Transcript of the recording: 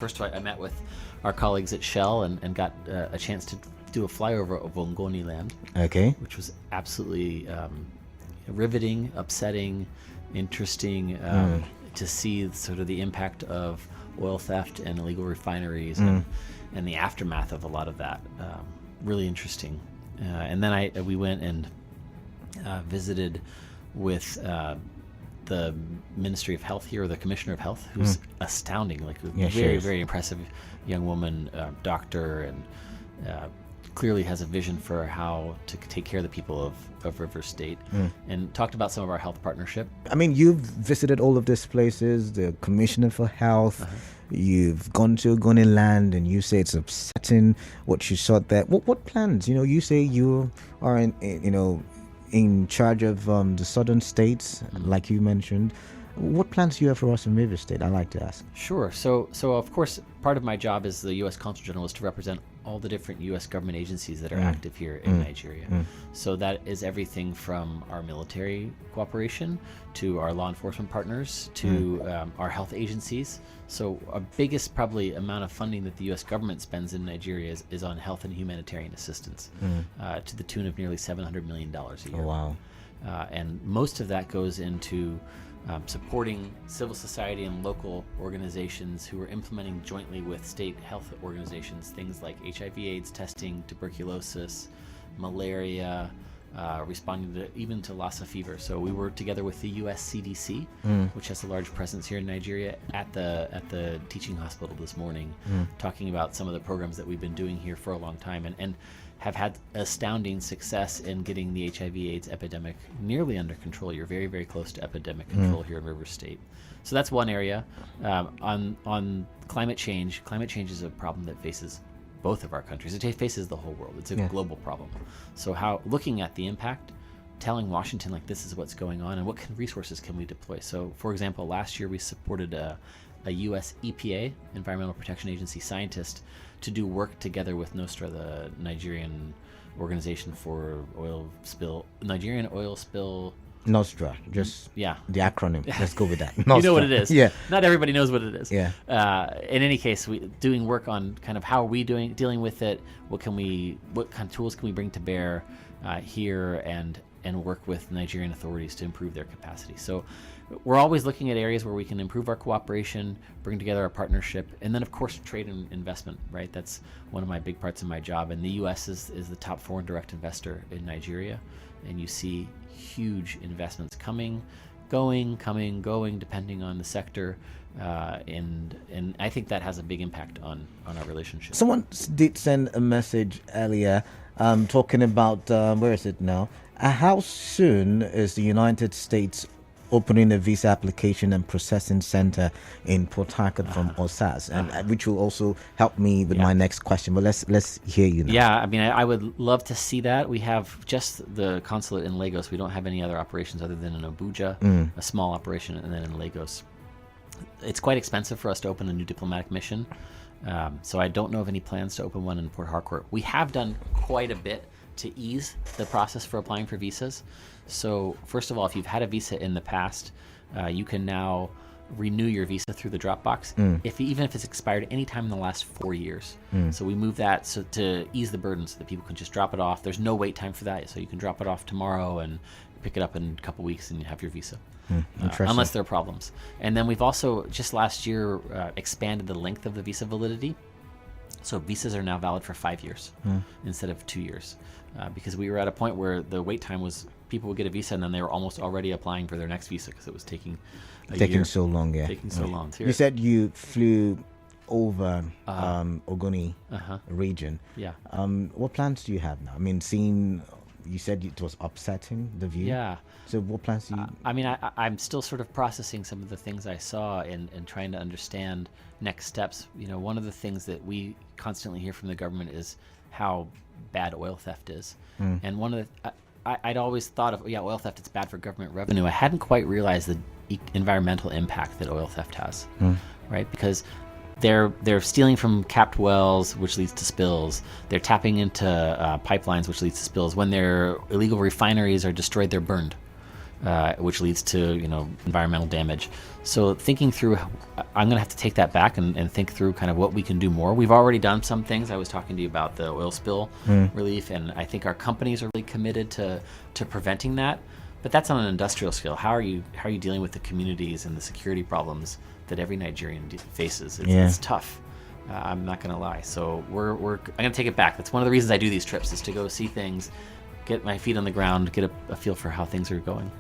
First, I met with our colleagues at Shell and got a chance to do a flyover of Ogoniland, Okay. which was absolutely riveting, upsetting, interesting to see sort of the impact of oil theft and illegal refineries and the aftermath of a lot of that. Really interesting. And then we went and visited with the Ministry of Health here, or the Commissioner of Health, who's astounding, like a very impressive young woman, doctor, and clearly has a vision for how to take care of the people of River State, and talked about some of our health partnership. I mean, you've visited all of these places, the Commissioner for Health, you've gone to Ogoniland, and you say it's upsetting what you saw there. What plans? You say you are in charge of the southern states, like you mentioned. What plans do you have for us in River State? I'd like to ask. Sure. So of course, part of my job as the U.S. Consul General is to represent all the different U.S. government agencies that are active here in Nigeria. So that is everything from our military cooperation to our law enforcement partners to our health agencies. So our biggest probably amount of funding that the U.S. government spends in Nigeria is on health and humanitarian assistance, to the tune of nearly $700 million a year. Oh, wow. And most of that goes into supporting civil society and local organizations who are implementing jointly with state health organizations things like HIV/AIDS testing, tuberculosis, malaria, responding even to Lassa fever. So we work together with the U.S. CDC, which has a large presence here in Nigeria, at the teaching hospital this morning, talking about some of the programs that we've been doing here for a long time, and have had astounding success in getting the HIV/AIDS epidemic nearly under control. You're very, very close to epidemic control here in River State. So that's one area. On climate change is a problem that faces both of our countries. It faces the whole world. It's a global problem. So looking at the impact, telling Washington, like, this is what's going on and what resources can we deploy. So, for example, last year we supported a U.S. EPA, Environmental Protection Agency scientist, to do work together with NOSTRA, the Nigerian organization for Nigerian oil spill. NOSTRA, just the acronym. Let's go with that. NOSTRA. You know what it is. Yeah. Not everybody knows what it is. Yeah. In any case, we doing work on kind of how are we dealing with it. What kind of tools can we bring to bear here, and work with Nigerian authorities to improve their capacity. So we're always looking at areas where we can improve our cooperation, bring together our partnership, and then of course trade and investment, right? That's one of my big parts of my job. And the U.S. is the top foreign direct investor in Nigeria, and you see huge investments going, depending on the sector, and I think that has a big impact on our relationship. Someone did send a message earlier, talking about where is it now? How soon is the United States opening a visa application and processing center in Port Harcourt from OSAS, and which will also help me with my next question. But let's hear you now. Yeah, I mean, I would love to see that. We have just the consulate in Lagos. We don't have any other operations other than in Abuja, a small operation, and then in Lagos. It's quite expensive for us to open a new diplomatic mission, so I don't know of any plans to open one in Port Harcourt. We have done quite a bit to ease the process for applying for visas. So first of all, if you've had a visa in the past, you can now renew your visa through the Dropbox, even if it's expired any time in the last 4 years. So we move that to ease the burden so that people can just drop it off. There's no wait time for that, so you can drop it off tomorrow and pick it up in a couple weeks and you have your visa. Unless there are problems. And then we've also just last year expanded the length of the visa validity. So visas are now valid for 5 years instead of 2 years, because we were at a point where the wait time was people would get a visa and then they were almost already applying for their next visa because it was taking so long. Taking so long. You said you flew over Ogoni region. Yeah. What plans do you have now? I mean, you said it was upsetting, the view. Yeah. So what plans do you... I mean, I'm still sort of processing some of the things I saw and trying to understand next steps. One of the things that we constantly hear from the government is how bad oil theft is. And one of the... I'd always thought of, oil theft, it's bad for government revenue. I hadn't quite realized the environmental impact that oil theft has, right? Because they're stealing from capped wells, which leads to spills. They're tapping into pipelines, which leads to spills. When their illegal refineries are destroyed, they're burned. which leads to environmental damage. So thinking through, I'm going to have to take that back and think through kind of what we can do more. We've already done some things. I was talking to you about the oil spill relief, and I think our companies are really committed to preventing that. But that's on an industrial scale. How are you dealing with the communities and the security problems that every Nigerian faces? It's tough. I'm not going to lie. So I'm going to take it back. That's one of the reasons I do these trips, is to go see things, get my feet on the ground, get a feel for how things are going.